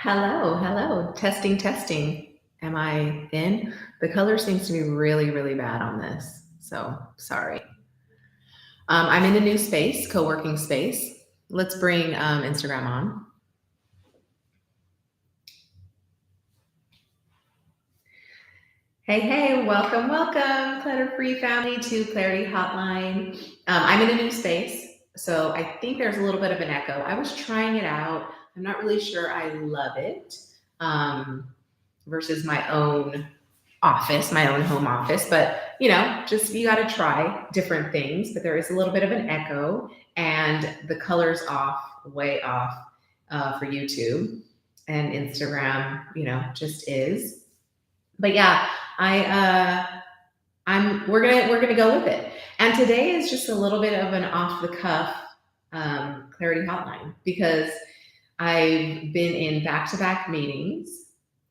Hello, hello. Testing, testing. Am I in? The color seems to be really, really bad on this. So sorry. I'm in a new space, co-working space. Let's bring Instagram on. Hey, hey, welcome, welcome, clutter-free family to Clarity Hotline. I'm in a new space, so I think there's a little bit of an echo. I was trying it out. I'm not really sure I love it versus my own office, my own home office, but just you got to try different things. But there is a little bit of an echo, and the color's off, way off for YouTube and Instagram. Just is. But yeah, we're gonna go with it. And today is just a little bit of an off the cuff clarity hotline because I've been in back to back meetings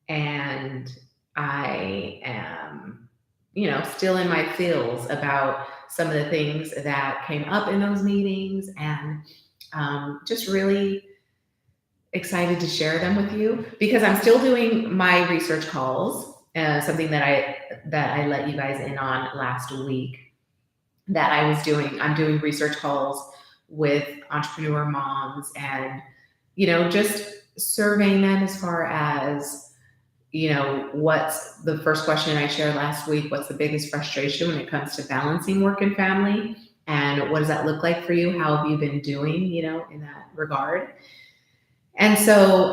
and I am, still in my feels about some of the things that came up in those meetings and just really excited to share them with you because I'm still doing my research calls, something that I let you guys in on last week that I'm doing research calls with entrepreneur moms and, just surveying them as far as what's the first question I shared last week? What's the biggest frustration when it comes to balancing work and family? And what does that look like for you? How have you been doing, in that regard? And so,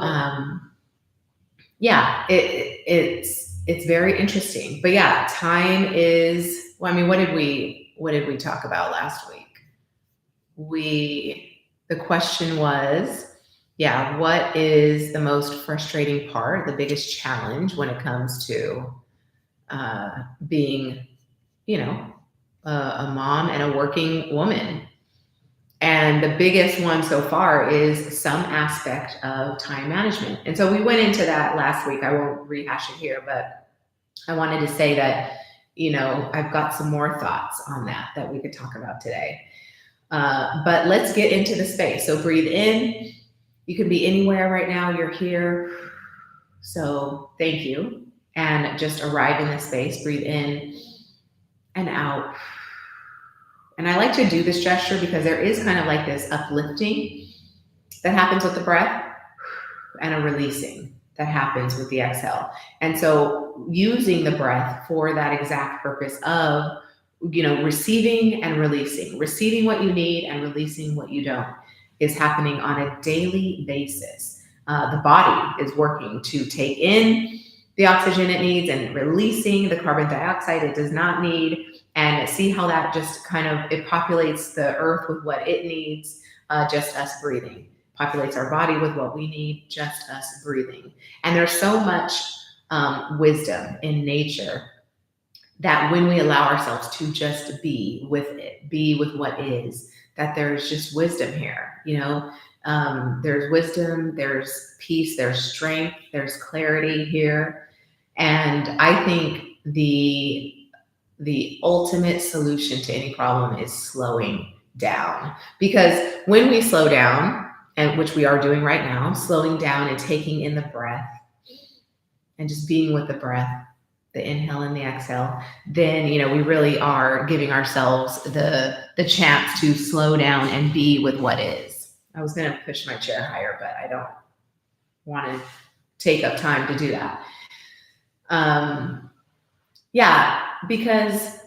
yeah, it's very interesting. But yeah, time is. Well, I mean, what did we talk about last week? The question was, yeah, what is the most frustrating part, the biggest challenge when it comes to being, a mom and a working woman? And the biggest one so far is some aspect of time management. And so we went into that last week. I won't rehash it here, but I wanted to say that, I've got some more thoughts on that we could talk about today. But let's get into the space. So breathe in. You can be anywhere right now. You're here. So thank you. And just arrive in this space. Breathe in and out. And I like to do this gesture because there is kind of like this uplifting that happens with the breath and a releasing that happens with the exhale. And so using the breath for that exact purpose of, receiving and receiving what you need and releasing what you don't is happening on a daily basis. The body is working to take in the oxygen it needs and releasing the carbon dioxide it does not need. And see how that just it populates the earth with what it needs, just us breathing. Populates our body with what we need, just us breathing. And there's so much wisdom in nature that when we allow ourselves to just be with it, be with what is, that there's just wisdom here, there's wisdom, there's peace, there's strength, there's clarity here. And I think the ultimate solution to any problem is slowing down. Because when we slow down, and which we are doing right now, slowing down and taking in the breath and just being with the breath, the inhale and the exhale, then, we really are giving ourselves the chance to slow down and be with what is. I was going to push my chair higher, but I don't want to take up time to do that. Yeah, because,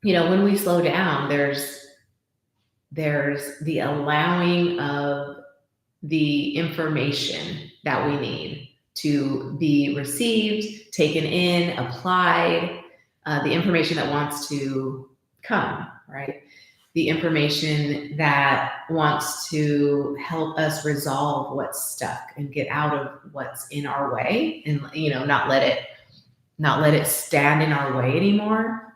when we slow down, there's the allowing of the information that we need to be received, taken in, applied, the information that wants to come, right? The information that wants to help us resolve what's stuck and get out of what's in our way and, not let it stand in our way anymore.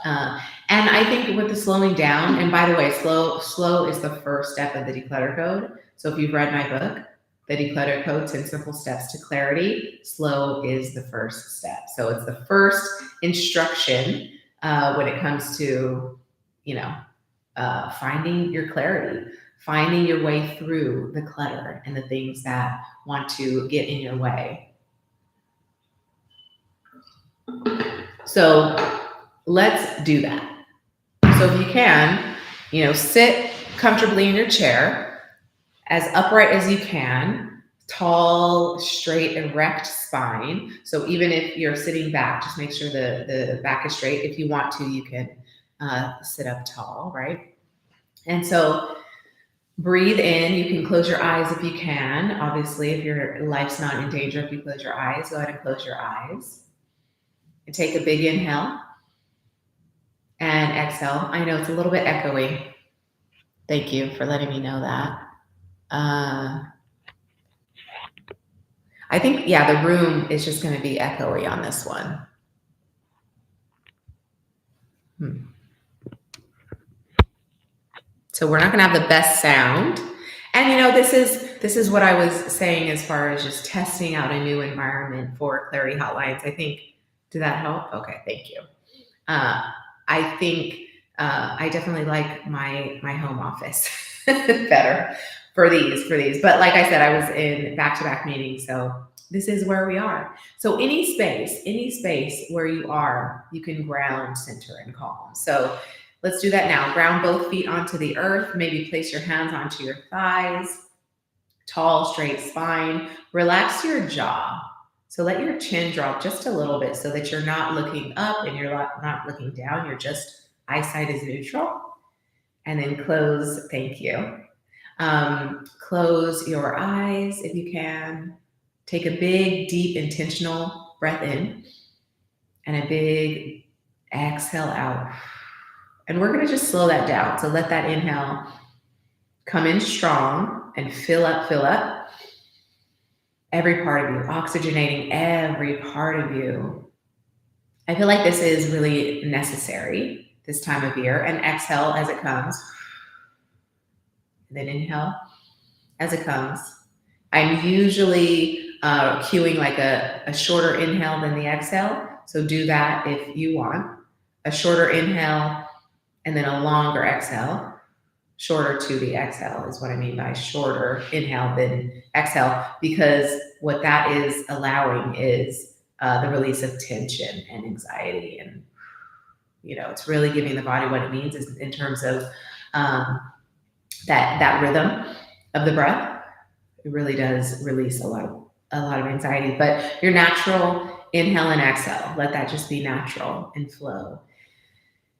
And I think with the slowing down, and by the way, slow is the first step of the declutter code. So if you've read my book, The Declutter Code, 10 Simple Steps to Clarity, slow is the first step. So it's the first instruction when it comes to, finding your clarity. finding your way through the clutter and the things that want to get in your way. So let's do that. So if you can, sit comfortably in your chair, as upright as you can, tall, straight, erect spine. So even if you're sitting back, just make sure the back is straight. If you want to, you can sit up tall, right? And so breathe in. You can close your eyes if you can. Obviously, if your life's not in danger, if you close your eyes, go ahead and close your eyes. And take a big inhale and exhale. I know it's a little bit echoey. Thank you for letting me know that. I think, the room is just going to be echoey on this one. So we're not going to have the best sound. And this is what I was saying as far as just testing out a new environment for Clarity Hotlines. I think, did that help? Okay, thank you. I think I definitely like my home office better for these. But like I said, I was in back-to-back meetings, so this is where we are. So any space where you are, you can ground, center, and calm. So let's do that now. Ground both feet onto the earth. Maybe place your hands onto your thighs. Tall, straight spine. Relax your jaw. So let your chin drop just a little bit so that you're not looking up and you're not looking down. You're just, eyesight is neutral. And then close, thank you. Close your eyes if you can. Take a big, deep, intentional breath in and a big exhale out. And we're going to just slow that down. So let that inhale come in strong and fill up every part of you, oxygenating every part of you. I feel like this is really necessary this time of year. And exhale as it comes. And then inhale as it comes. I'm usually cueing like a shorter inhale than the exhale. So do that if you want. A shorter inhale and then a longer exhale. Shorter to the exhale is what I mean by shorter inhale than exhale, because what that is allowing is the release of tension and anxiety. And, it's really giving the body what it needs is in terms of that rhythm of the breath. It really does release a lot of anxiety. But your natural inhale and exhale, let that just be natural and flow.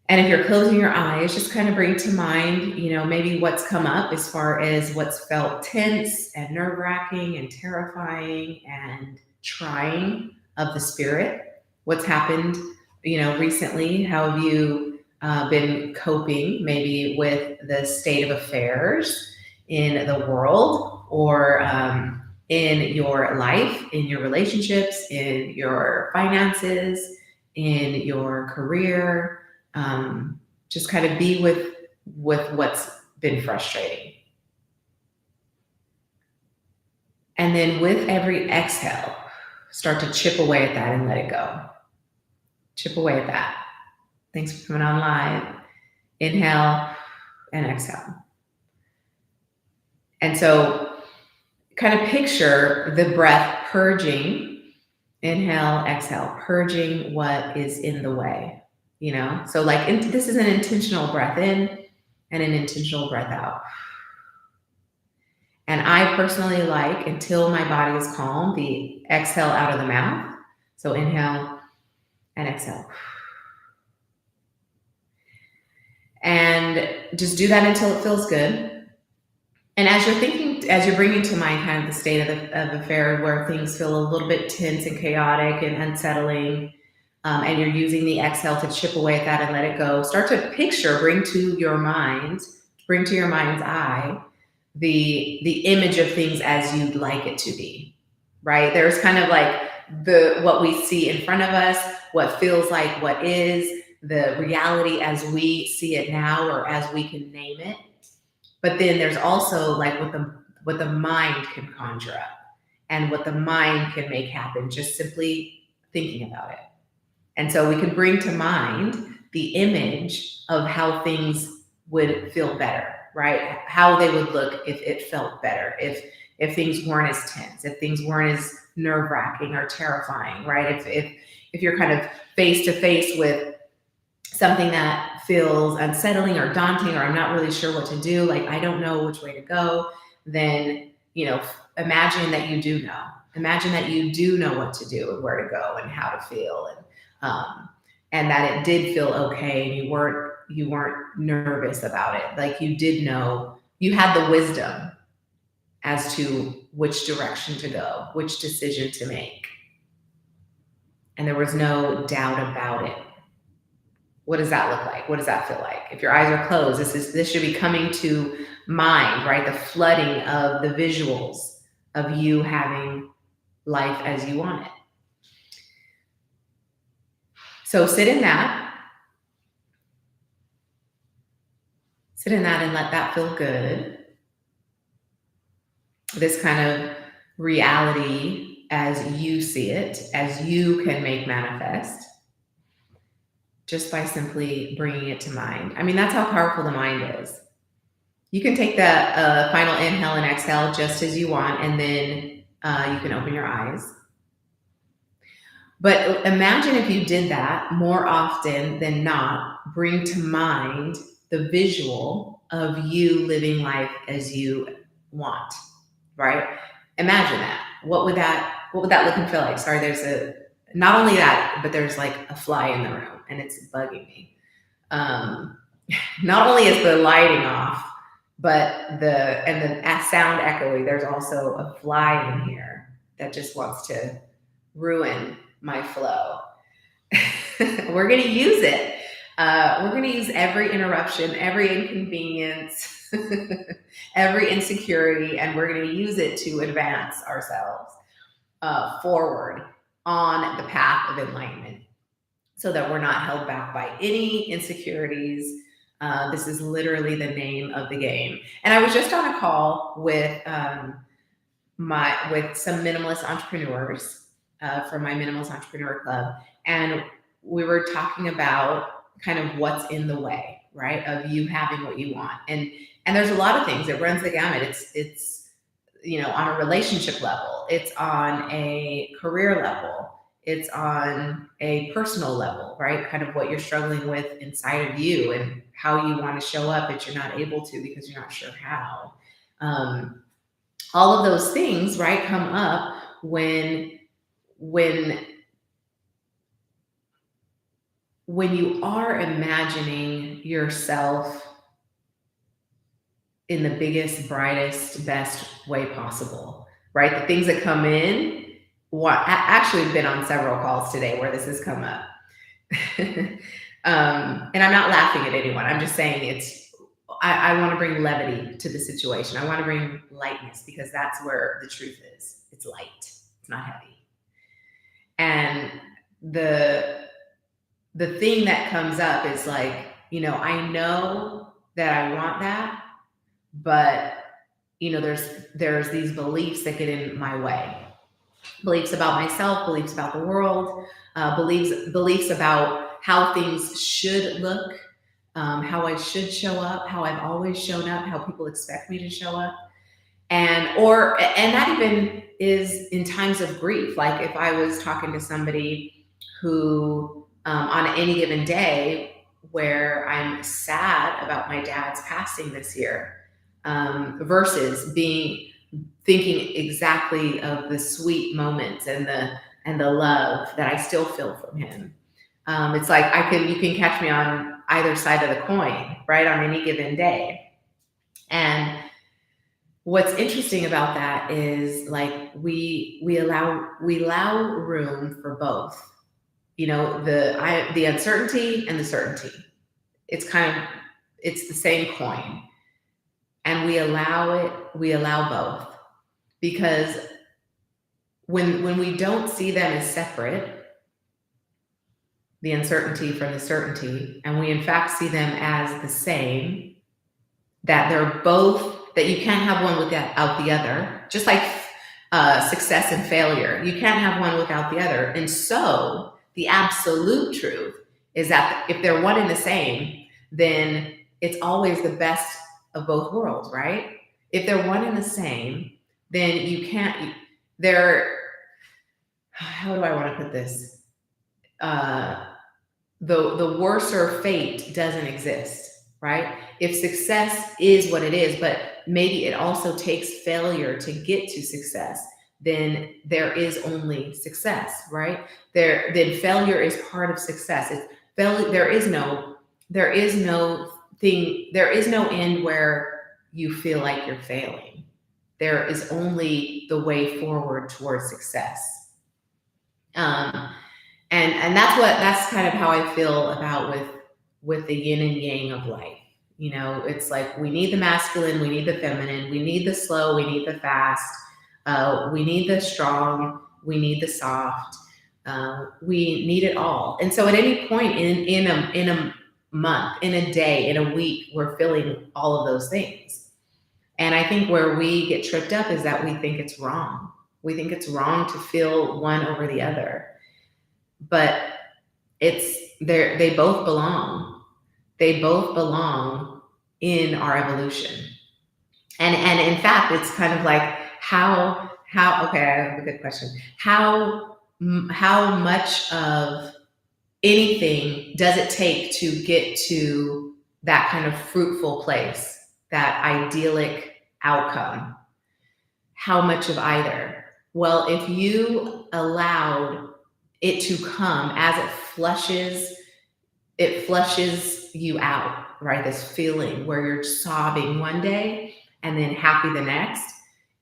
And if you're closing your eyes, just kind of bring to mind, maybe what's come up as far as what's felt tense and nerve-wracking and terrifying and trying of the spirit. What's happened, recently? How have you been coping maybe with the state of affairs in the world or in your life, in your relationships, in your finances, in your career? Just kind of be with what's been frustrating. And then with every exhale, start to chip away at that and let it go. Chip away at that. Thanks for coming on live. Inhale and exhale. And so kind of picture the breath purging. Inhale, exhale, purging what is in the way. So this is an intentional breath in and an intentional breath out. And I personally like, until my body is calm, the exhale out of the mouth. So inhale and exhale. And just do that until it feels good. And as you're bringing to mind kind of the state of affair where things feel a little bit tense and chaotic and unsettling, and you're using the exhale to chip away at that and let it go, start to picture, bring to your mind's eye the image of things as you'd like it to be, right? There's kind of like what we see in front of us, what feels like what is, the reality as we see it now or as we can name it. But then there's also like what the mind can conjure up and what the mind can make happen, just simply thinking about it. And so we can bring to mind the image of how things would feel better, right? How they would look if it felt better, if things weren't as tense, if things weren't as nerve-wracking or terrifying, right? If you're kind of face to face with something that feels unsettling or daunting, or I'm not really sure what to do, like I don't know which way to go, then, imagine that you do know. Imagine that you do know what to do and where to go and how to feel, and that it did feel okay, and you weren't nervous about it. Like you did know, you had the wisdom as to which direction to go, which decision to make. And there was no doubt about it. What does that look like? What does that feel like? If your eyes are closed, this should be coming to mind, right? The flooding of the visuals of you having life as you want it. So sit in that and let that feel good. This kind of reality as you see it, as you can make manifest, just by simply bringing it to mind. I mean, that's how powerful the mind is. You can take the final inhale and exhale just as you want, and then you can open your eyes. But imagine if you did that more often than not, bring to mind the visual of you living life as you want, right? Imagine that. What would that look and feel like? Sorry, not only that, but there's like a fly in the room and it's bugging me. Not only is the lighting off, but the sound echoey, there's also a fly in here that just wants to ruin my flow. We're going to use it. We're going to use every interruption, every inconvenience, every insecurity, and we're going to use it to advance ourselves forward on the path of enlightenment so that we're not held back by any insecurities. This is literally the name of the game. And I was just on a call with some minimalist entrepreneurs from my Minimalist Entrepreneur Club, and we were talking about kind of what's in the way, right, of you having what you want. And there's a lot of things. It runs the gamut. It's on a relationship level, it's on a career level, it's on a personal level, right? Kind of what you're struggling with inside of you and how you want to show up, but you're not able to because you're not sure how. All of those things, right, come up when you are imagining yourself in the biggest, brightest, best way possible, right? The things that come in, actually I've been on several calls today where this has come up. And I'm not laughing at anyone. I'm just saying I want to bring levity to the situation. I want to bring lightness because that's where the truth is. It's light. It's not heavy. And the thing that comes up is like, I know that I want that, but there's these beliefs that get in my way. Beliefs about myself, beliefs about the world, beliefs about how things should look, how I should show up, how I've always shown up, how people expect me to show up. And that even is in times of grief. Like if I was talking to somebody who on any given day where I'm sad about my dad's passing this year, versus thinking exactly of the sweet moments and the love that I still feel from him. It's like you can catch me on either side of the coin, right, on any given day. And what's interesting about that is like we allow room for both, the uncertainty and the certainty. It's the same coin, and we allow both, because when we don't see them as separate, the uncertainty from the certainty, and we in fact see them as the same, that they're both, that you can't have one without the other, just like success and failure. You can't have one without the other. And so the absolute truth is that if they're one and the same, then it's always the best of both worlds, right? If they're one and the same, then you can't, they're, how do I want to put this? The worser fate doesn't exist, right? If success is what it is, but maybe it also takes failure to get to success, then there is only success, right? Then failure is part of success. It's failure. There is no end where you feel like you're failing. There is only the way forward towards success. And that's kind of how I feel about with the yin and yang of life. You know, it's like we need the masculine, we need the feminine, we need the slow, we need the fast, we need the strong, we need the soft, we need it all. And so at any point in a month, in a day, in a week, we're feeling all of those things. And I think where we get tripped up is that we think it's wrong. We think it's wrong to feel one over the other. But they both belong. They both belong in our evolution. And in fact, it's kind of like how okay, I have a good question. How much of anything does it take to get to that kind of fruitful place, that idyllic outcome? How much of either? Well, if you allowed it to come as it flushes you out, right? This feeling where you're sobbing one day and then happy the next.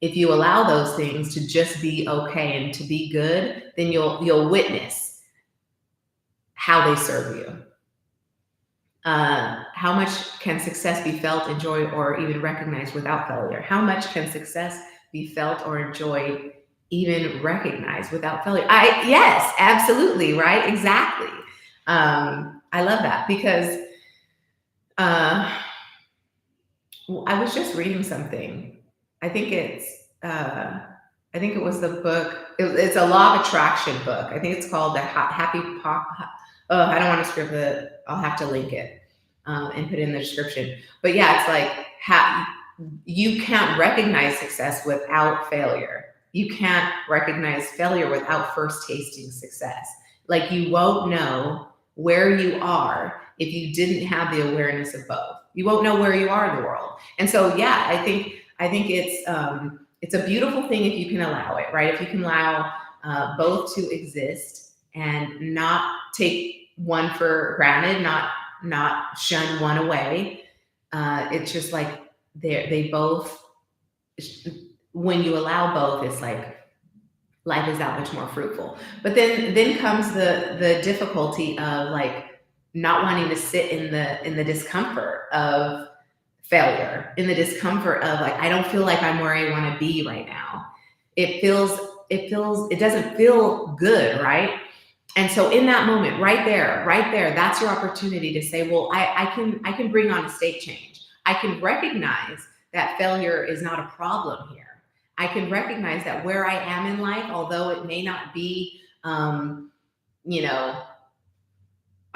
If you allow those things to just be okay and to be good, then you'll witness how they serve you. How much can success be felt, enjoyed, or even recognized without failure? How much can success be felt or enjoyed, even recognized without failure? Yes, absolutely, right? Exactly. I love that because I was just reading something. I think it was the book. It's a law of attraction book. I think it's called the Happy Pop. Oh, I don't want to script it. I'll have to link it and put it in the description. But yeah, it's like you can't recognize success without failure. You can't recognize failure without first tasting success. Like you won't know where you are if you didn't have the awareness of both. You won't know where you are in the world. And so, yeah, I think it's a beautiful thing if you can allow it, right? If you can allow both to exist and not take one for granted, not shun one away. It's just like they both. When you allow both, it's like life is that much more fruitful. But then comes the difficulty of like not wanting to sit in the discomfort of failure, in the discomfort of like I don't feel like I'm where I want to be right now. It doesn't feel good, right? And so in that moment, right there, that's your opportunity to say, well, I can bring on a state change. I can recognize that failure is not a problem here. I can recognize that where I am in life, although it may not be, I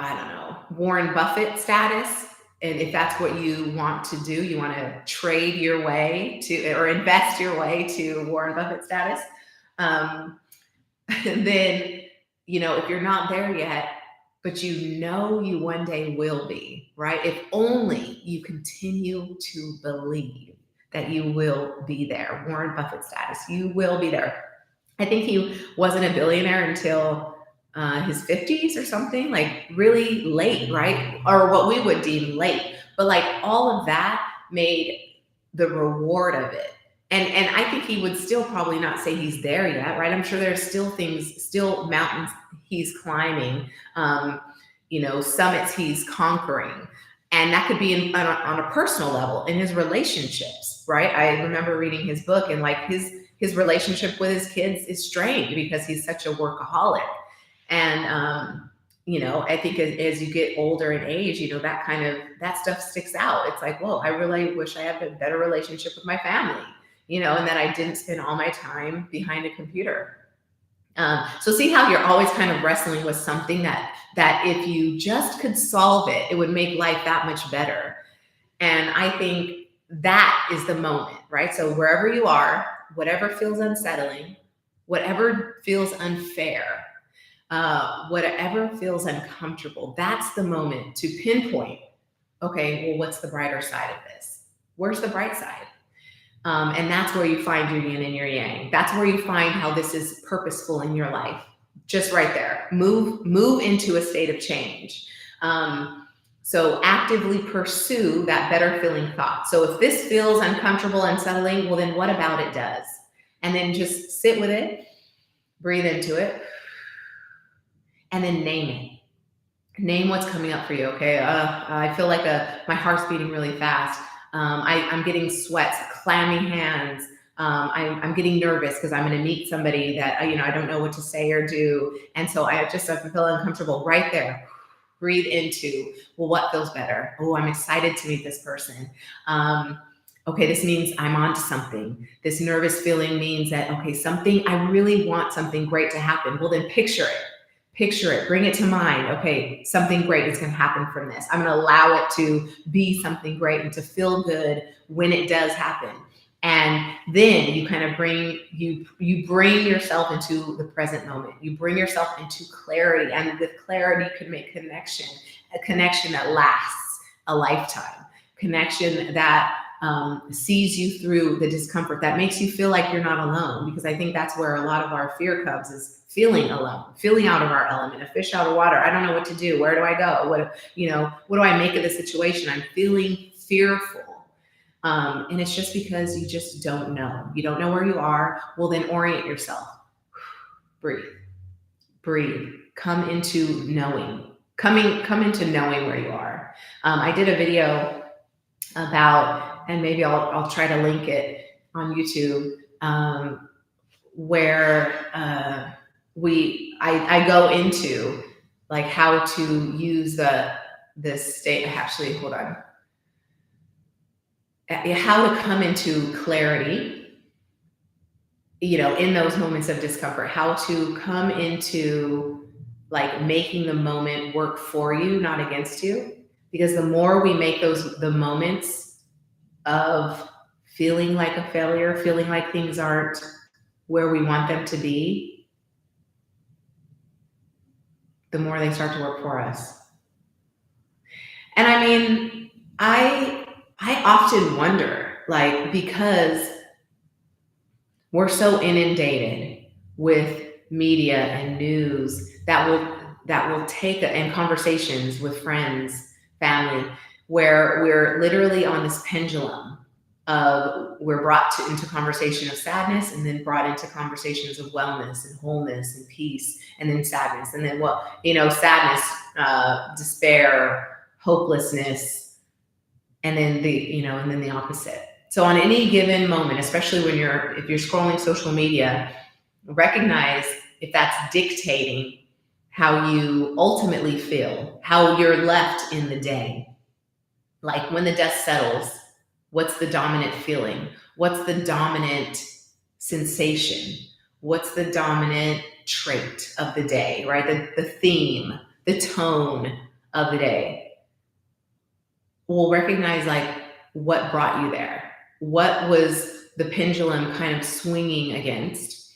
don't know, Warren Buffett status. And if that's what you want to do, you want to trade your way to, or invest your way to Warren Buffett status, then, if you're not there yet, but you one day will be, right? If only you continue to believe that you will be there. Warren Buffett status, you will be there. I think he wasn't a billionaire until his 50s or something, like really late, right? Or what we would deem late. But like all of that made the reward of it. And I think he would still probably not say he's there yet, right? I'm sure there's still mountains he's climbing, summits he's conquering. And that could be on a personal level in his relationships, right? I remember reading his book and like his relationship with his kids is strained because he's such a workaholic. And, I think as you get older in age, that stuff sticks out. It's like, whoa, I really wish I had a better relationship with my family, and that I didn't spend all my time behind a computer. So see how you're always kind of wrestling with something that if you just could solve it, it would make life that much better. And I think that is the moment, right? So wherever you are, whatever feels unsettling, whatever feels unfair, whatever feels uncomfortable, that's the moment to pinpoint, okay, well, what's the brighter side of this? Where's the bright side? And that's where you find your yin and your yang. That's where you find how this is purposeful in your life. Just right there. Move into a state of change. So actively pursue that better feeling thought. So if this feels uncomfortable, unsettling, well, then what about it does? And then just sit with it, breathe into it, and then name it. Name what's coming up for you. Okay. I feel like my heart's beating really fast. I'm getting sweats, clammy hands. I'm getting nervous because I'm going to meet somebody that, I don't know what to say or do. And so I feel uncomfortable right there. Breathe into, well, what feels better? Oh, I'm excited to meet this person. Okay, this means I'm on to something. This nervous feeling means that, okay, I really want something great to happen. Well, then picture it, bring it to mind. Okay, something great is going to happen from this. I'm going to allow it to be something great and to feel good when it does happen. And then you kind of bring yourself into the present moment. You bring yourself into clarity, and with clarity, you can make a connection that lasts a lifetime, connection that sees you through the discomfort, that makes you feel like you're not alone. Because I think that's where a lot of our fear comes, is feeling alone, feeling out of our element, a fish out of water. I don't know what to do. Where do I go? What do I make of the situation? I'm feeling fearful. And it's just because you just don't know. You don't know where you are. Well, then orient yourself. Breathe. Come into knowing. Come into knowing where you are. I did a video about, and maybe I'll try to link it on YouTube, where I go into like how to use this state. Actually, hold on. How to come into clarity, in those moments of discomfort, how to come into like making the moment work for you, not against you. Because the more we make the moments of feeling like a failure, feeling like things aren't where we want them to be, the more they start to work for us. And I mean, I often wonder, like, because we're so inundated with media and news that will take, and conversations with friends, family, where we're literally on this pendulum of, we're brought into conversation of sadness, and then brought into conversations of wellness and wholeness and peace, and then sadness, and then sadness, despair, hopelessness, and then the opposite. So on any given moment, especially if you're scrolling social media, recognize if that's dictating how you ultimately feel, how you're left in the day. Like when the dust settles, what's the dominant feeling? What's the dominant sensation? What's the dominant trait of the day, right? The theme, the tone of the day. We'll recognize like what brought you there. What was the pendulum kind of swinging against?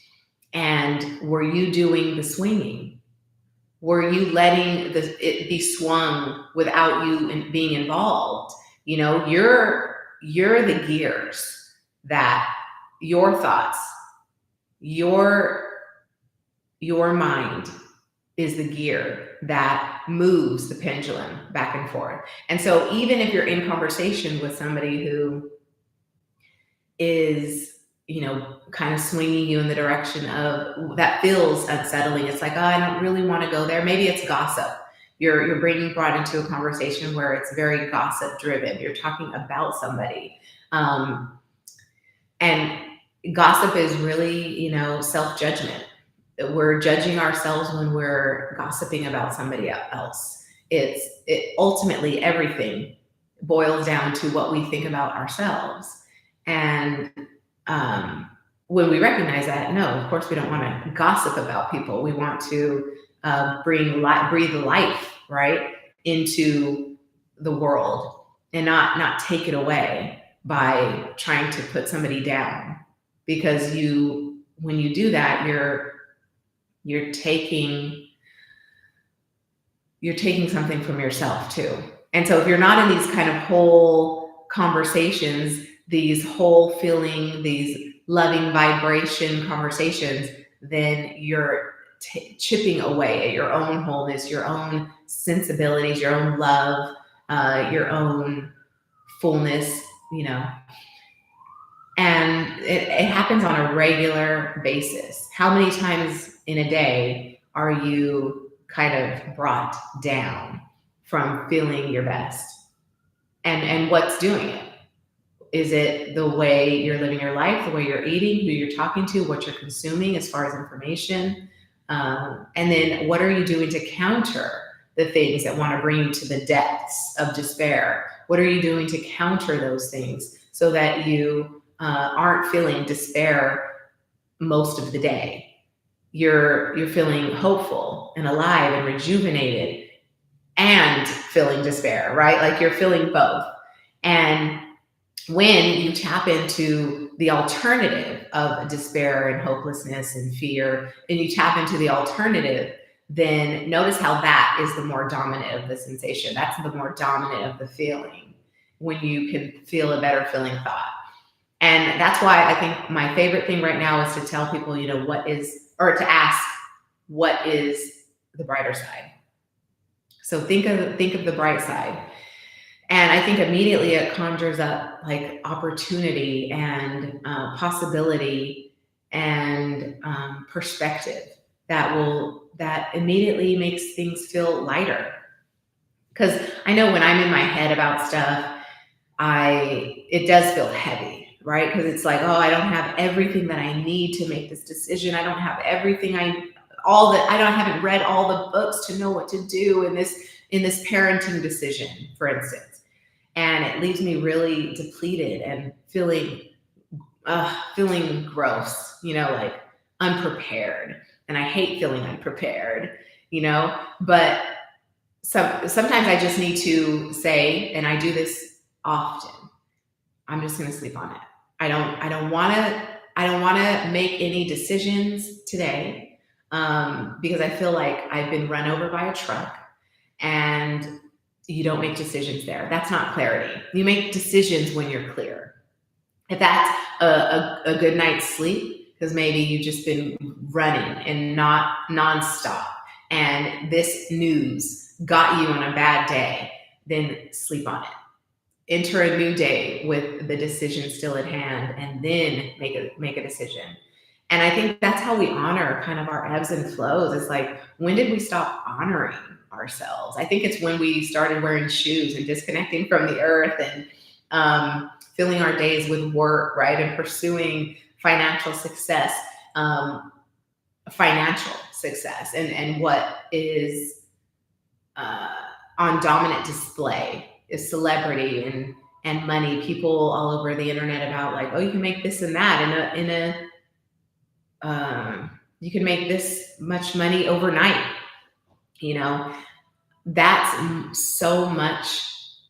And were you doing the swinging? Were you letting it be swung without you being involved? You're the gears that your thoughts, your mind is the gear that moves the pendulum back and forth. And so even if you're in conversation with somebody who is, kind of swinging you in the direction of that feels unsettling, it's like, oh, I don't really want to go there. Maybe it's gossip. You're being brought into a conversation where it's very gossip driven. You're talking about somebody. And gossip is really, self-judgment. We're judging ourselves when we're gossiping about somebody else. It ultimately, everything boils down to what we think about ourselves. And when we recognize that, no, of course we don't want to gossip about people. We want to breathe life, right, into the world, and not take it away. by trying to put somebody down, because when you do that, you're taking something from yourself too. And so if you're not in these kind of whole conversations, these whole feeling, these loving vibration conversations, then you're chipping away at your own wholeness, your own sensibilities, your own love, your own fullness, and it happens on a regular basis. How many times in a day are you kind of brought down from feeling your best? And what's doing it? Is it the way you're living your life, the way you're eating, who you're talking to, what you're consuming as far as information? And then what are you doing to counter the things that want to bring you to the depths of despair? What are you doing to counter those things so that you aren't feeling despair most of the day? You're feeling hopeful and alive and rejuvenated and feeling despair, right? Like you're feeling both. And when you tap into the alternative of despair and hopelessness and fear, and you tap into the alternative, then notice how that is the more dominant of the sensation. That's the more dominant of the feeling, when you can feel a better feeling thought. And that's why I think my favorite thing right now is to tell people, to ask, what is the brighter side? So think of the bright side. And I think immediately it conjures up like opportunity and possibility and perspective that immediately makes things feel lighter. Because I know when I'm in my head about stuff, it does feel heavy, right? Because it's like, oh, I don't have everything that I need to make this decision. I don't have everything I haven't read all the books to know what to do in this parenting decision, for instance. And it leaves me really depleted and feeling gross, like unprepared. And I hate feeling unprepared, but sometimes I just need to say, and I do this often, I'm just going to sleep on it. I don't want to make any decisions today, because I feel like I've been run over by a truck. And you don't make decisions there. That's not clarity. You make decisions when you're clear. If that's a good night's sleep, because maybe you've just been running and not nonstop, and this news got you on a bad day, then sleep on it. Enter a new day with the decision still at hand, and then make a decision. And I think that's how we honor kind of our ebbs and flows. It's like, when did we stop honoring ourselves? I think it's when we started wearing shoes and disconnecting from the earth and filling our days with work, right? And pursuing financial success, and what is on dominant display is celebrity and money. People all over the internet about like, oh, you can make this and that you can make this much money overnight. That's so much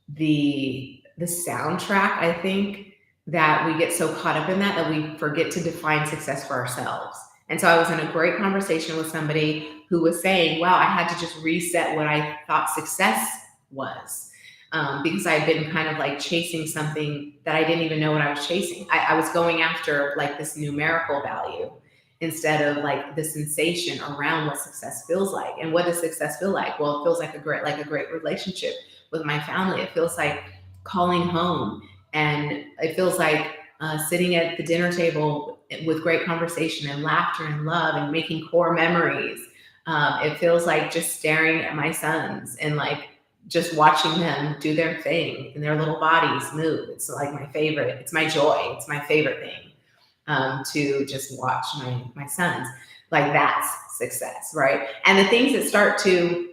the soundtrack, I think, that we get so caught up in that we forget to define success for ourselves. And so I was in a great conversation with somebody who was saying, wow, I had to just reset what I thought success was, because I had been kind of like chasing something that I didn't even know what I was chasing. I was going after like this numerical value instead of like the sensation around what success feels like. And what does success feel like? Well, it feels like a great relationship with my family. It feels like calling home, and it feels like sitting at the dinner table with great conversation and laughter and love and making core memories. It feels like just staring at my sons and like just watching them do their thing and their little bodies move. It's like my favorite. It's my joy. It's my favorite thing. To just watch my sons. Like, that's success, right? And the things that start to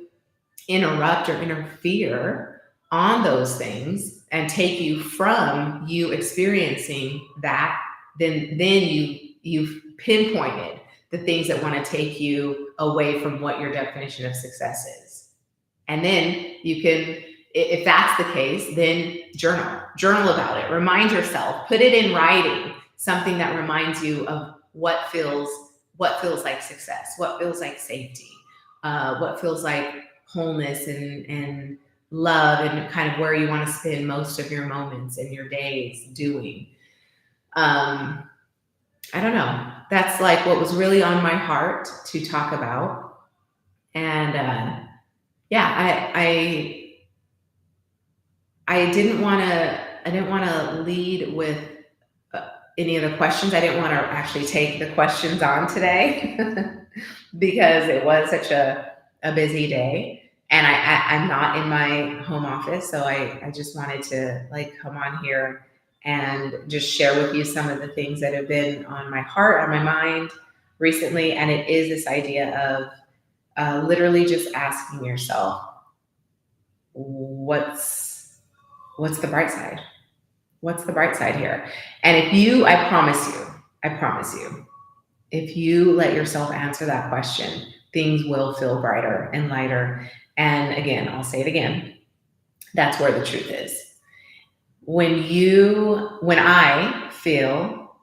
interrupt or interfere on those things and take you from you experiencing that, then you've pinpointed the things that want to take you away from what your definition of success is. And then you can if that's the case, then journal about it. Remind yourself, put it in writing, something that reminds you of what feels like success, what feels like safety, what feels like wholeness and love, and kind of where you want to spend most of your moments and your days doing. I don't know. That's like what was really on my heart to talk about. And yeah, I didn't want to lead with any of the questions. I didn't want to actually take the questions on today because it was such a busy day, and I'm not in my home office, so I just wanted to like come on here and just share with you some of the things that have been on my heart, on my mind recently. And it is this idea of literally just asking yourself, what's the bright side? What's the bright side here? And I promise you, if you let yourself answer that question, things will feel brighter and lighter. And again, I'll say it again, that's where the truth is. When I feel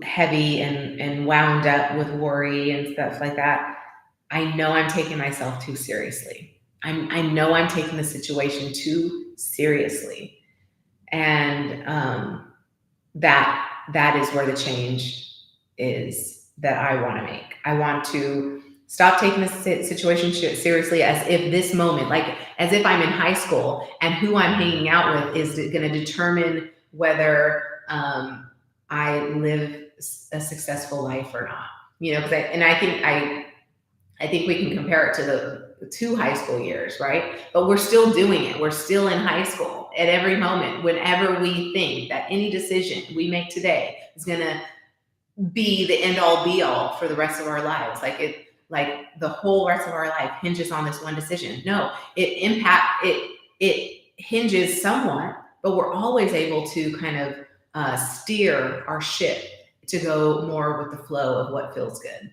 heavy and wound up with worry and stuff like that, I know I'm taking myself too seriously. I know I'm taking the situation too seriously. And that is where the change is that I want to make. I want to stop taking the situation seriously as if this moment, like as if I'm in high school and who I'm hanging out with is going to determine whether I live a successful life or not. You know, I think we can compare it to the 2 high school years, right? But we're still doing it. We're still in high school at every moment. Whenever we think that any decision we make today is going to be the end all be all for the rest of our lives, like the whole rest of our life hinges on this one decision. No, it hinges somewhat, but we're always able to kind of steer our ship to go more with the flow of what feels good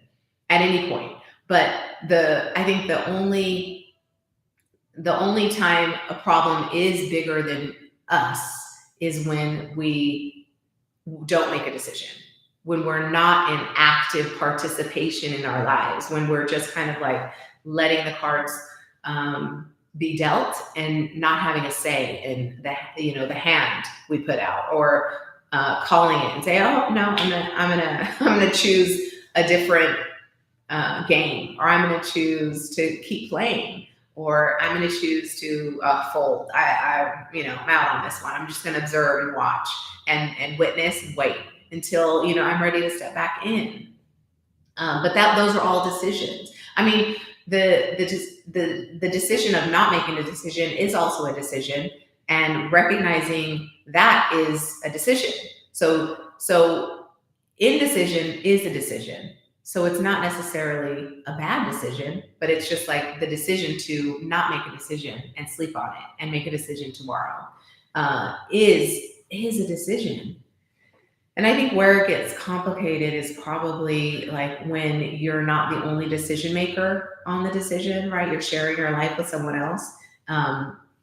at any point. But I think the only time a problem is bigger than us is when we don't make a decision, when we're not in active participation in our lives, when we're just kind of like letting the cards be dealt and not having a say in the hand we put out, or calling it and say, oh no, I'm gonna choose a different game, or I'm going to choose to keep playing, or I'm going to choose to fold. I'm out on this one. I'm just going to observe and watch and witness and wait until I'm ready to step back in. But those are all decisions. I mean, the decision of not making a decision is also a decision, and recognizing that is a decision. So indecision is a decision. So it's not necessarily a bad decision, but it's just like the decision to not make a decision and sleep on it and make a decision tomorrow is a decision. And I think where it gets complicated is probably like when you're not the only decision maker on the decision, right? You're sharing your life with someone else.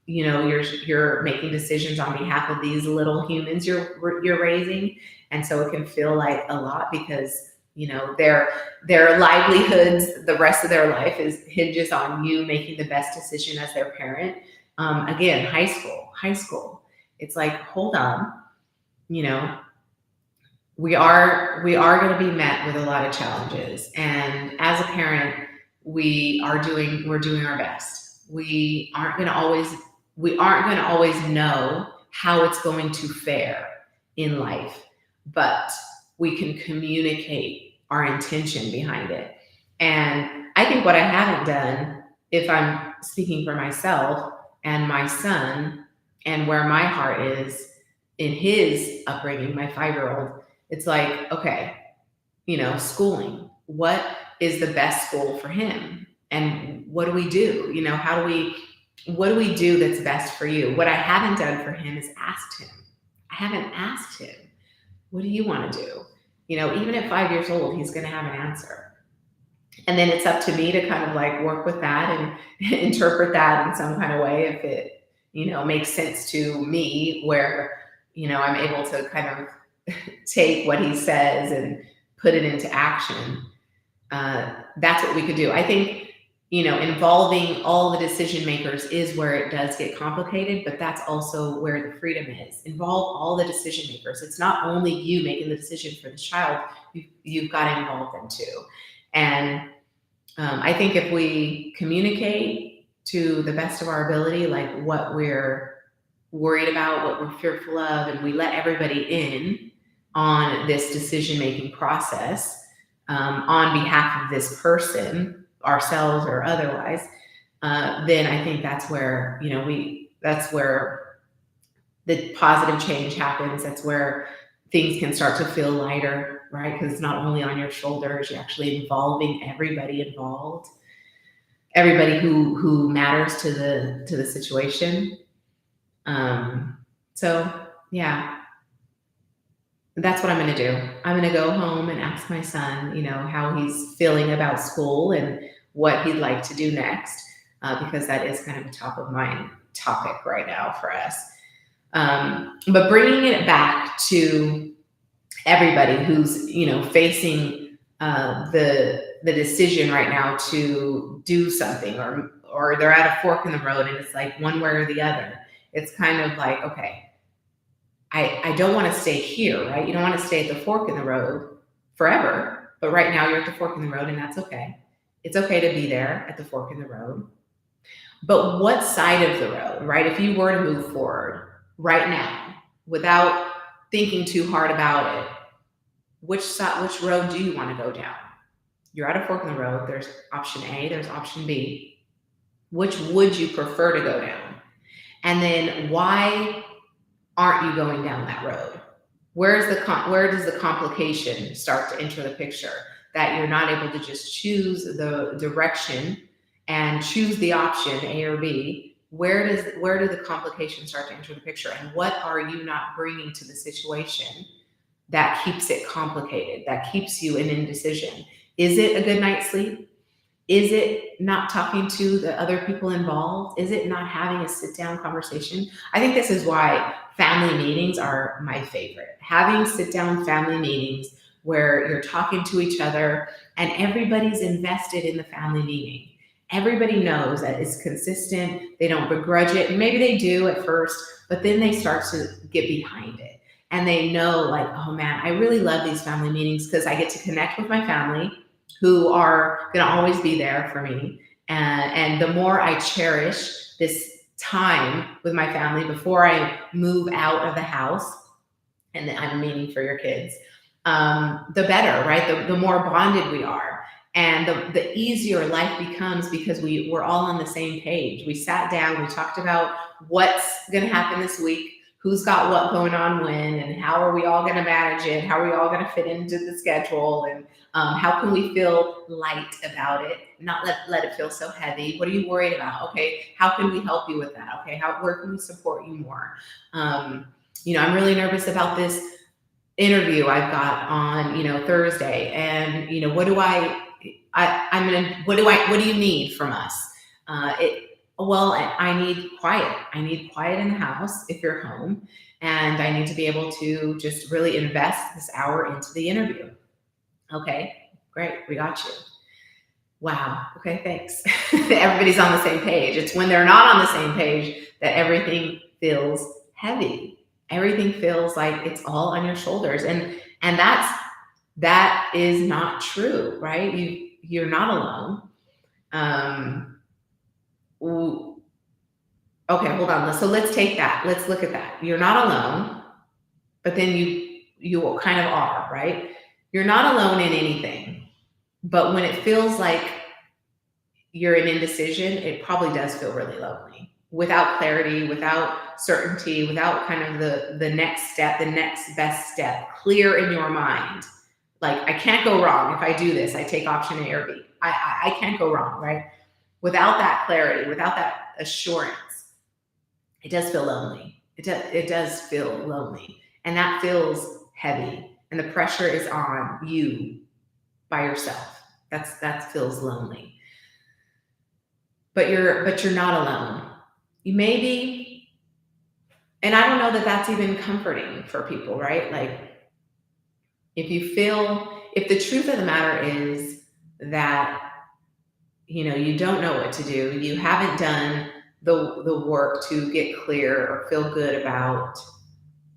You're making decisions on behalf of these little humans you're raising, and so it can feel like a lot because their livelihoods, the rest of their life hinges on you making the best decision as their parent. Again, high school. It's like, hold on, we are going to be met with a lot of challenges, and as a parent, we're doing our best. We aren't going to always know how it's going to fare in life, but we can communicate our intention behind it. And I think what I haven't done, if I'm speaking for myself and my son and where my heart is in his upbringing, my 5-year-old, it's like, okay, schooling, what is the best school for him? And what do we do? What do we do that's best for you? What I haven't done for him is asked him. I haven't asked him, what do you want to do? Even at 5 years old, he's going to have an answer. And then it's up to me to kind of like work with that and interpret that in some kind of way makes sense to me, where, I'm able to kind of take what he says and put it into action. That's what we could do. I think, involving all the decision makers is where it does get complicated, but that's also where the freedom is. Involve all the decision makers. It's not only you making the decision for the child, you've got to involve them too. And I think if we communicate to the best of our ability, like what we're worried about, what we're fearful of, and we let everybody in on this decision-making process on behalf of this person, ourselves or otherwise, then I think that's where, that's where the positive change happens. That's where things can start to feel lighter, right? Because it's not only on your shoulders, you're actually involving everybody involved, everybody who matters to the situation. So yeah, that's what I'm going to do. I'm going to go home and ask my son, how he's feeling about school and what he'd like to do next, because that is kind of a top of mind topic right now for us. But bringing it back to everybody who's, facing the decision right now to do something, or they're at a fork in the road and it's like one way or the other. It's kind of like, okay, I don't want to stay here, right? You don't want to stay at the fork in the road forever, but right now you're at the fork in the road, and that's okay. It's okay to be there at the fork in the road. But what side of the road, right? If you were to move forward right now without thinking too hard about it, which road do you want to go down? You're at a fork in the road. There's option A, there's option B. Which would you prefer to go down? And then why aren't you going down that road? Where does the complication start to enter the picture? That you're not able to just choose the direction and choose the option A or B. Where do the complications start to enter the picture? And what are you not bringing to the situation that keeps it complicated, that keeps you in indecision? Is it a good night's sleep? Is it not talking to the other people involved? Is it not having a sit-down conversation? I think this is why family meetings are my favorite. Having sit-down family meetings where you're talking to each other and everybody's invested in the family meeting. Everybody knows that it's consistent. They don't begrudge it. Maybe they do at first, but then they start to get behind it. And they know, like, oh man, I really love these family meetings because I get to connect with my family, who are going to always be there for me. And the more I cherish this time with my family before I move out of the house, and I'm meaning for your kids, the better, right? The more bonded we are. And the easier life becomes because we're all on the same page. We sat down, we talked about what's going to happen this week, who's got what going on when, and how are we all going to manage it? How are we all going to fit into the schedule? And how can we feel light about it? Not let it feel so heavy. What are you worried about? Okay, how can we help you with that? Okay, where can we support you more? I'm really nervous about this interview I've got on, Thursday. And, what do you need from us? Well, I need quiet. I need quiet in the house if you're home. And I need to be able to just really invest this hour into the interview. Okay, great. We got you. Wow. Okay, thanks. Everybody's on the same page. It's when they're not on the same page that everything feels heavy. Everything feels like it's all on your shoulders. And that is not true, right? You're not alone. Okay, hold on. So let's take that. Let's look at that. You're not alone, but then you kind of are, right? You're not alone in anything, but when it feels like you're in indecision, it probably does feel really lonely. Without clarity, without certainty, without kind of the next step, the next best step, clear in your mind. Like, I can't go wrong if I do this. I take option A or B. I can't go wrong, right? Without that clarity, without that assurance, it does feel lonely. It does feel lonely. And that feels heavy. And the pressure is on you by yourself. That feels lonely. But you're not alone. You maybe And I don't know that that's even comforting for people, right? Like, if the truth of the matter is that, you don't know what to do, you haven't done the work to get clear or feel good about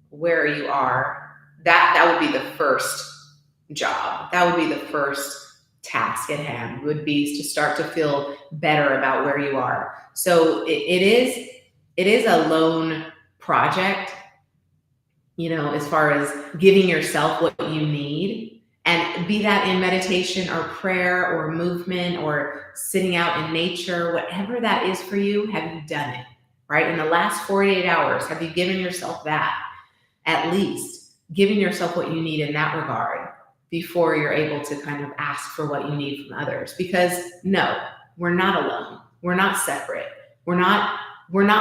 where you are, that would be the first job. That would be the first task at hand, would be to start to feel better about where you are. So it is a lone project, as far as giving yourself what you need, and be that in meditation or prayer or movement or sitting out in nature, whatever that is for you. Have you done it? Right? In the last 48 hours, have you given yourself that? At least giving yourself what you need in that regard before you're able to kind of ask for what you need from others. Because no, we're not alone. We're not separate. We're not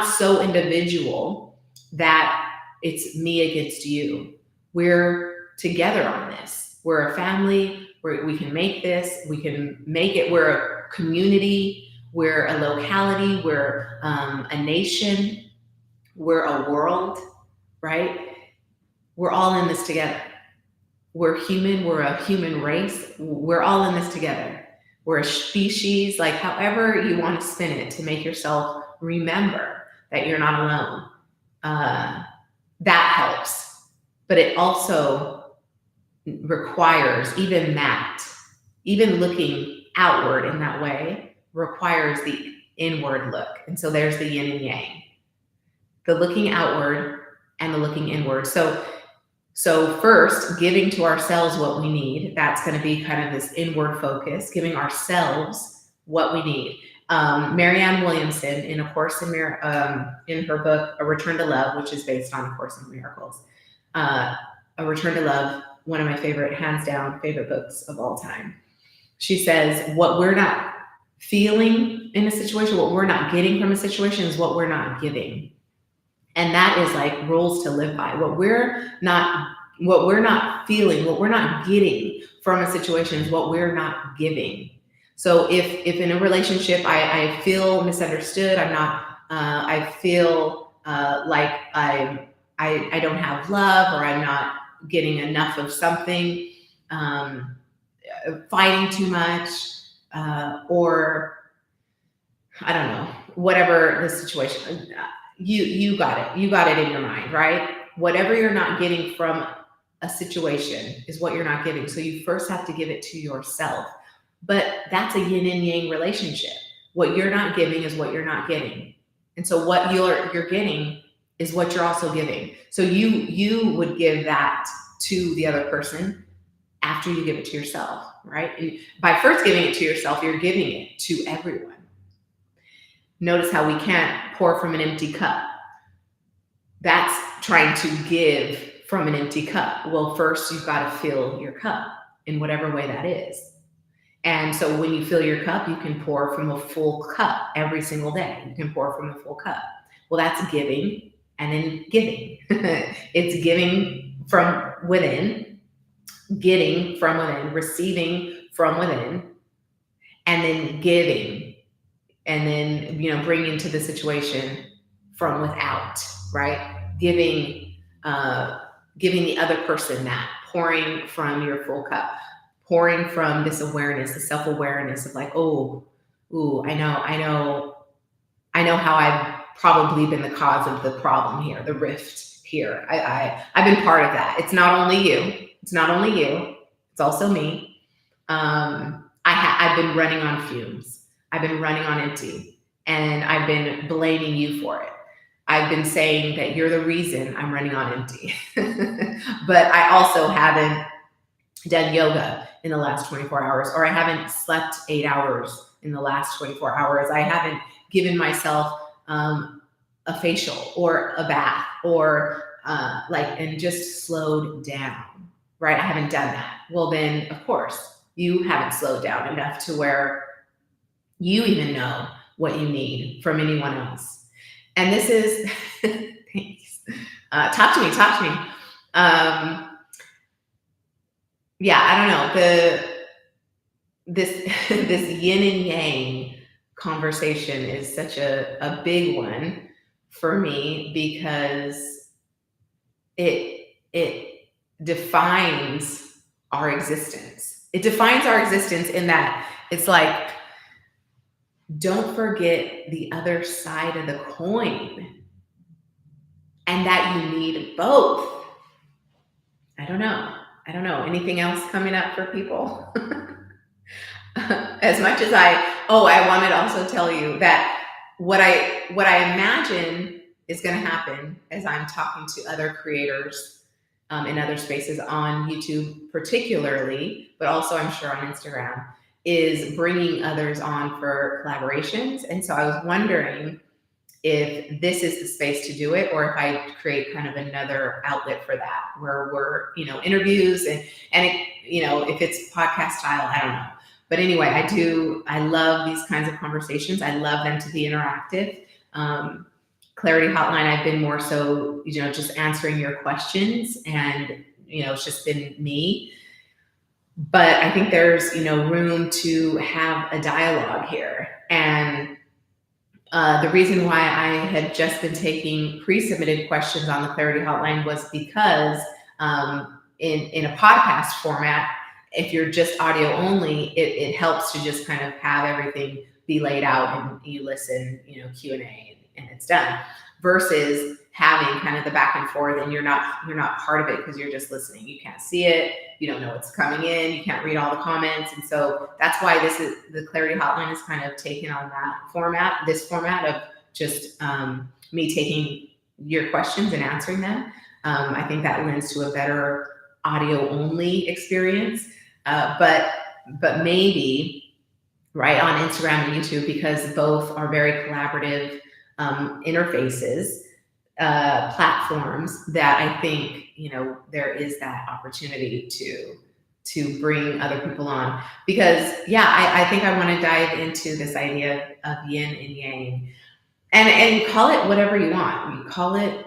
so individual that it's me against you. We're together on this. We're a family. We can make this. We can make it. We're a community. We're a locality. We're a nation. We're a world, right? We're all in this together. We're human. We're a human race. We're all in this together. We're a species, like however you want to spin it to make yourself remember that you're not alone. That helps. But it also requires even looking outward in that way requires the inward look. And so there's the yin and yang, the looking outward and the looking inward. So first, giving to ourselves what we need. That's going to be kind of this inward focus, giving ourselves what we need. Marianne Williamson, in A Course in in her book, A Return to Love, which is based on A Course in Miracles, A Return to Love, one of my hands down favorite books of all time. She says, what we're not feeling in a situation, what we're not getting from a situation is what we're not giving. And that is like rules to live by. What we're not feeling, what we're not getting from a situation is what we're not giving. So if in a relationship I feel misunderstood, I feel like I don't have love, or I'm not getting enough of something, fighting too much, or I don't know, whatever the situation. You got it. You got it in your mind, right? Whatever you're not getting from a situation is what you're not giving. So you first have to give it to yourself. But that's a yin and yang relationship. What you're not giving is what you're not getting. And so what you're getting is what you're also giving. So you would give that to the other person after you give it to yourself, right? And by first giving it to yourself, you're giving it to everyone. Notice how we can't pour from an empty cup. That's trying to give from an empty cup. Well, first you've got to fill your cup in whatever way that is. And so when you fill your cup, you can pour from a full cup every single day. You can pour from a full cup. Well, that's giving and then giving. It's giving from within, getting from within, receiving from within, and then giving. And then, bringing to the situation from without, right? Giving the other person that, pouring from your full cup, pouring from this awareness, the self-awareness of like, I know how I've probably been the cause of the problem here, the rift here. I've been part of that. It's not only you. It's also me. I've been running on fumes. I've been running on empty, and I've been blaming you for it. I've been saying that you're the reason I'm running on empty. But I also haven't done yoga in the last 24 hours, or I haven't slept 8 hours in the last 24 hours. I haven't given myself a facial or a bath, or and just slowed down, right? I haven't done that. Well, then of course you haven't slowed down enough to where you even know what you need from anyone else. And this is, thanks. Talk to me. I don't know. This yin and yang conversation is such a big one for me because it defines our existence. It defines our existence in that it's like, don't forget the other side of the coin and that you need both. I don't know. Anything else coming up for people? As much as I want to also tell you that what I imagine is going to happen as I'm talking to other creators in other spaces on YouTube, particularly, but also I'm sure on Instagram, is bringing others on for collaborations. And so I was wondering if this is the space to do it, or if I create kind of another outlet for that, where we're, interviews and it, if it's podcast style, I don't know. But anyway, I love these kinds of conversations. I love them to be interactive. Clarity Hotline, I've been more so, just answering your questions, and, it's just been me. But I think there's, room to have a dialogue here. And the reason why I had just been taking pre-submitted questions on the Clarity Hotline was because in a podcast format, if you're just audio only, it helps to just kind of have everything be laid out and you listen, Q&A, and it's done. Versus having kind of the back and forth, and you're not part of it because you're just listening. You can't see it. You don't know what's coming in. You can't read all the comments. And so that's why the Clarity Hotline is kind of taken on this format of just me taking your questions and answering them. I think that lends to a better audio only experience. But maybe right on Instagram and YouTube, because both are very collaborative interfaces, platforms, that I think, there is that opportunity to bring other people on. Because I think I want to dive into this idea of yin and yang, and call it whatever you want. You call it,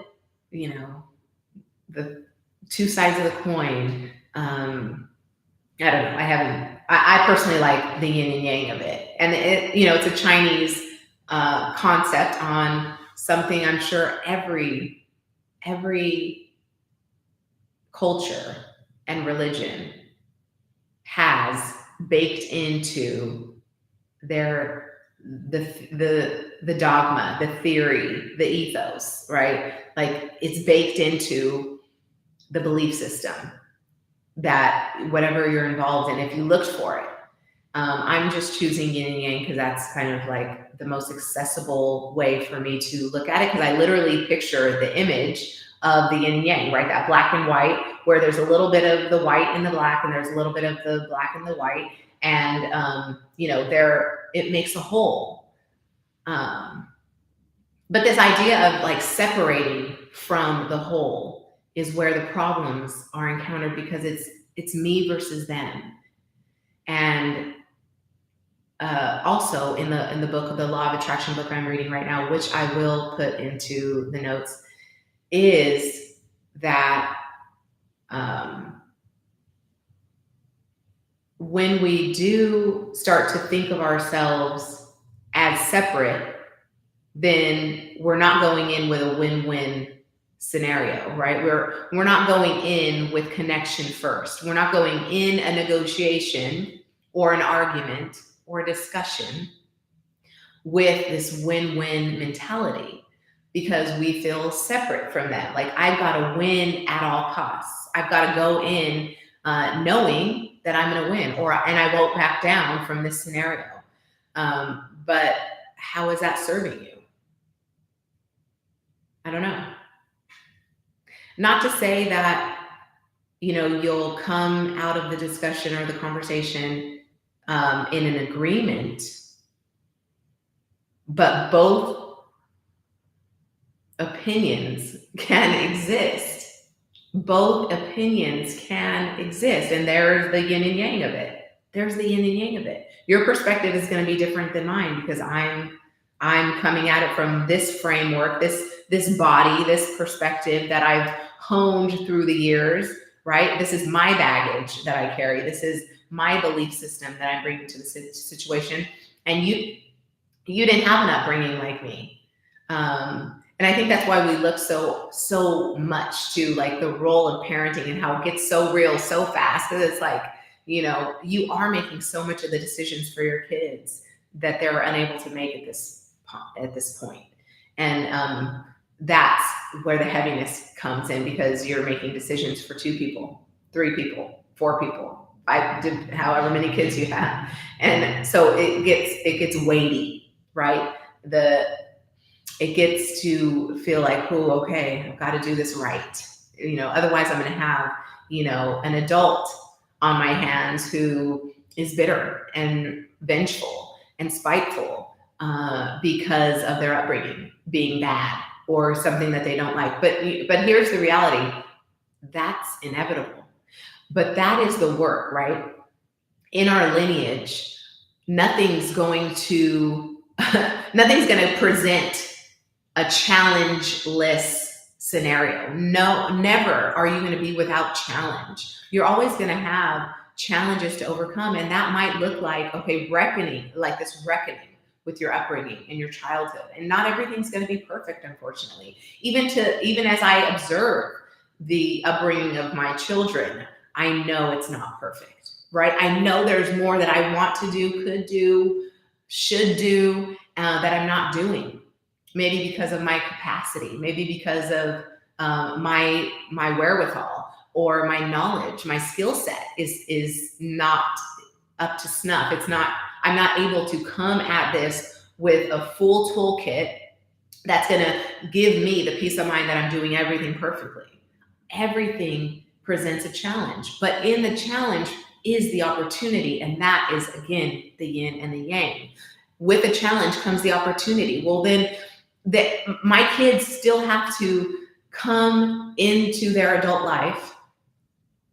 the two sides of the coin. I don't know. I personally like the yin and yang of it. And it's a Chinese concept on something I'm sure every culture and religion has baked into the dogma, the theory, the ethos, right? Like, it's baked into the belief system that whatever you're involved in, if you looked for it. I'm just choosing yin and yang because that's kind of like the most accessible way for me to look at it, because I literally picture the image of the yin and yang, right? That black and white, where there's a little bit of the white and the black, and there's a little bit of the black and the white, and it makes a whole. But this idea of like separating from the whole is where the problems are encountered, because it's me versus them. And also in the book, the Law of Attraction book I'm reading right now, which I will put into the notes, is that when we do start to think of ourselves as separate, then we're not going in with a win-win scenario, right? We're not going in with connection first. We're not going in a negotiation or an argument or a discussion with this win-win mentality, because we feel separate from them. Like, I've got to win at all costs. I've got to go in knowing that I'm going to win, and I won't back down from this scenario. But how is that serving you? I don't know. Not to say that, you'll come out of the discussion or the conversation in an agreement, but both opinions can exist. Both opinions can exist. And there's the yin and yang of it. Your perspective is going to be different than mine, because I'm coming at it from this framework, this body, this perspective that I've honed through the years, right? This is my baggage that I carry. This is my belief system that I'm bringing to the situation. And you didn't have an upbringing like me. And I think that's why we look so much to like the role of parenting and how it gets so real so fast. Because it's like, you are making so much of the decisions for your kids that they're unable to make at this point. And that's where the heaviness comes in, because you're making decisions for 2 people, 3 people, 4 people, 5, however many kids you have. And so it gets weighty, right? It gets to feel like, oh, okay, I've got to do this right. Otherwise I'm going to have, an adult on my hands who is bitter and vengeful and spiteful because of their upbringing being bad or something that they don't like. But here's the reality. That's inevitable. But that is the work, right? In our lineage, nothing's going to present a challenge-less scenario. No, never are you going to be without challenge. You're always going to have challenges to overcome. And that might look like, okay, reckoning with your upbringing and your childhood. And not everything's going to be perfect, unfortunately. Even as I observe the upbringing of my children, I know it's not perfect, right? I know there's more that I want to do, could do, should do, that I'm not doing. Maybe because of my capacity, maybe because of my wherewithal or my knowledge, my skill set is not up to snuff. I'm not able to come at this with a full toolkit that's going to give me the peace of mind that I'm doing everything perfectly. Everything presents a challenge, but in the challenge is the opportunity. And that is, again, the yin and the yang. With a challenge comes the opportunity. Well, then my kids still have to come into their adult life,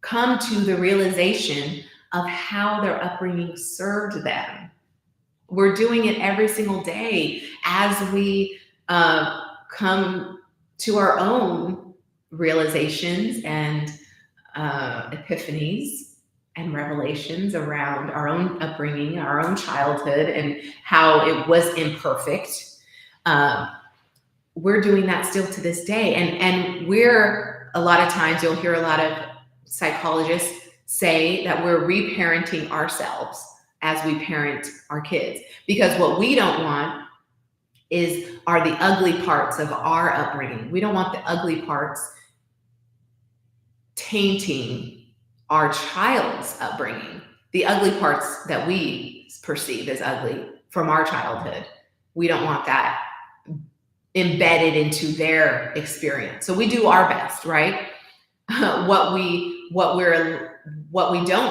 come to the realization of how their upbringing served them. We're doing it every single day as we come to our own realizations and epiphanies and revelations around our own upbringing, our own childhood, and how it was imperfect. We're doing that still to this day. And a lot of times you'll hear a lot of psychologists say that we're reparenting ourselves as we parent our kids, because what we don't want are the ugly parts of our upbringing. We don't want the ugly parts tainting our child's upbringing, the ugly parts that we perceive as ugly from our childhood. We don't want that embedded into their experience. So we do our best, right? What we don't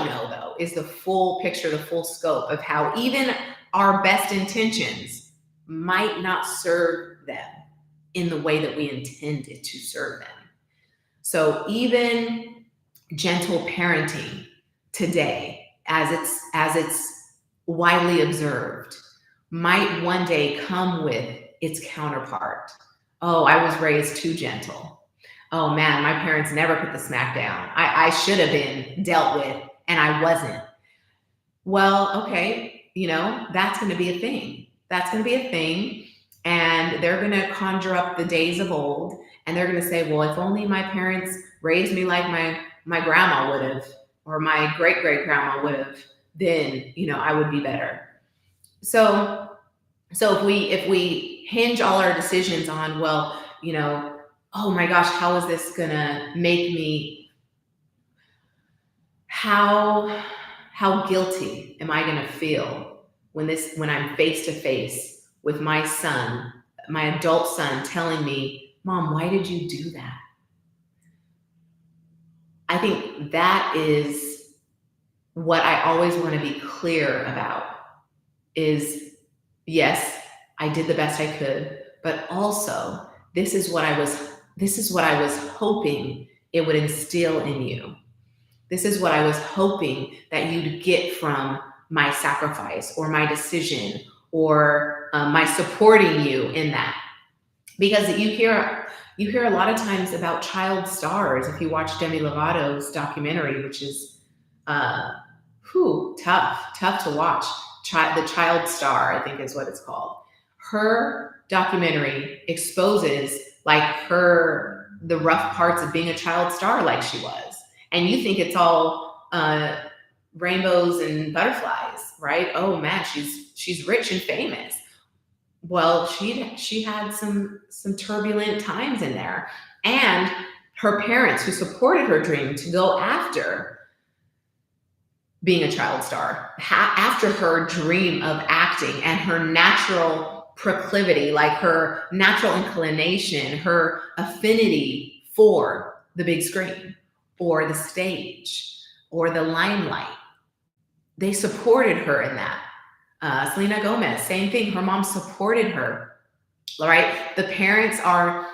know, though, is the full picture, the full scope of how even our best intentions might not serve them in the way that we intended to serve them. So even gentle parenting today, as it's widely observed, might one day come with its counterpart. Oh, I was raised too gentle. Oh man, my parents never put the smack down. I should have been dealt with and I wasn't. Well, okay, that's going to be a thing. That's going to be a thing. And they're going to conjure up the days of old, and they're going to say, well, if only my parents raised me like my grandma would have, or my great-great-grandma would have, then, I would be better. So if we hinge all our decisions on, well, oh my gosh, how is this gonna make me, how guilty am I gonna feel when I'm face to face with my son, my adult son, telling me, Mom, why did you do that? I think that is what I always want to be clear about is, yes, I did the best I could, but also this is what I was hoping it would instill in you. This is what I was hoping that you'd get from my sacrifice or my decision or my supporting you in that. Because you hear a lot of times about child stars. If you watch Demi Lovato's documentary, which is tough to watch. The Child Star, I think is what it's called. Her documentary exposes like the rough parts of being a child star like she was. And you think it's all rainbows and butterflies, right? Oh man, she's rich and famous. Well, she had some turbulent times in there. And her parents, who supported her dream to go after being a child star, after her dream of acting and her natural proclivity, like her natural inclination, her affinity for the big screen or the stage or the limelight, they supported her in that. Selena Gomez, same thing. Her mom supported her, right? The parents are,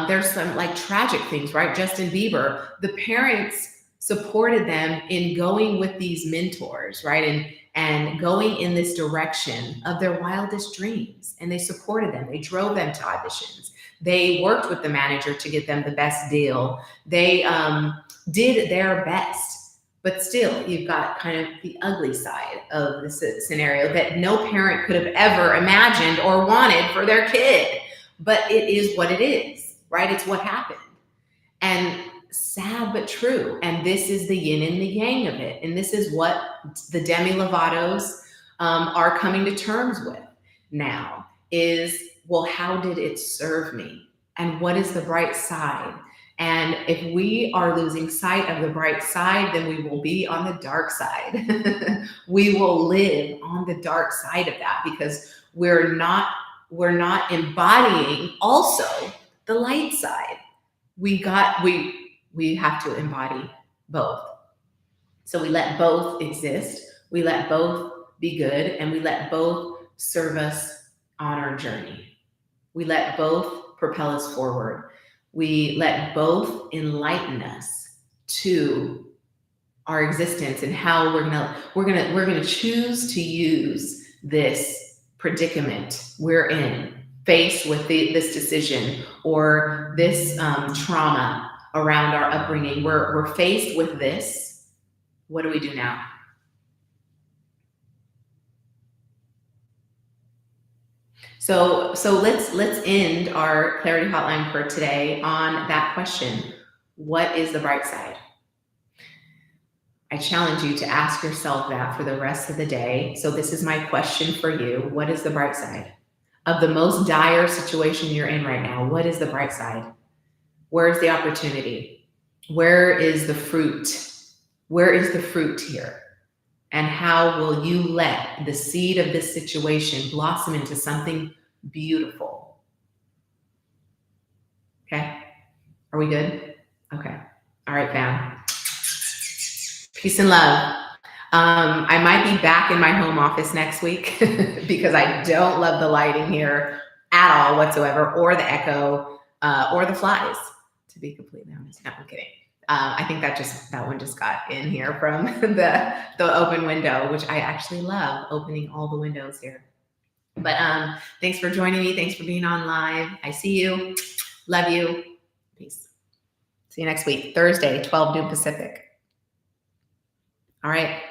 there's some like tragic things, right? Justin Bieber, the parents supported them in going with these mentors, right? And going in this direction of their wildest dreams. And they supported them. They drove them to auditions. They worked with the manager to get them the best deal. They did their best. But still, you've got kind of the ugly side of this scenario that no parent could have ever imagined or wanted for their kid. But it is what it is, right? It's what happened. And sad but true. And this is the yin and the yang of it. And this is what the Demi Lovatos are coming to terms with now is, well, how did it serve me? And what is the bright side? And if we are losing sight of the bright side, then we will be on the dark side. We will live on the dark side of that because we're not embodying also the light side. We have to embody both. So we let both exist. We let both be good, and we let both serve us on our journey. We let both propel us forward. We let both enlighten us to our existence and how we're gonna choose to use this predicament we're in, faced with this decision or this trauma around our upbringing. We're faced with this. What do we do now? So let's end our clarity hotline for today on that question. What is the bright side? I challenge you to ask yourself that for the rest of the day. So this is my question for you. What is the bright side of the most dire situation you're in right now? What is the bright side? Where is the opportunity? Where is the fruit? Where is the fruit here? And how will you let the seed of this situation blossom into something beautiful? Okay. Are we good? Okay. All right, fam. Peace and love. I might be back in my home office next week because I don't love the lighting here at all whatsoever, or the echo, or the flies, to be completely honest. No, I'm kidding. I think that one just got in here from the open window, which I actually love, opening all the windows here. But thanks for joining me. Thanks for being on live. I see you. Love you. Peace. See you next week, Thursday, 12 noon Pacific. All right.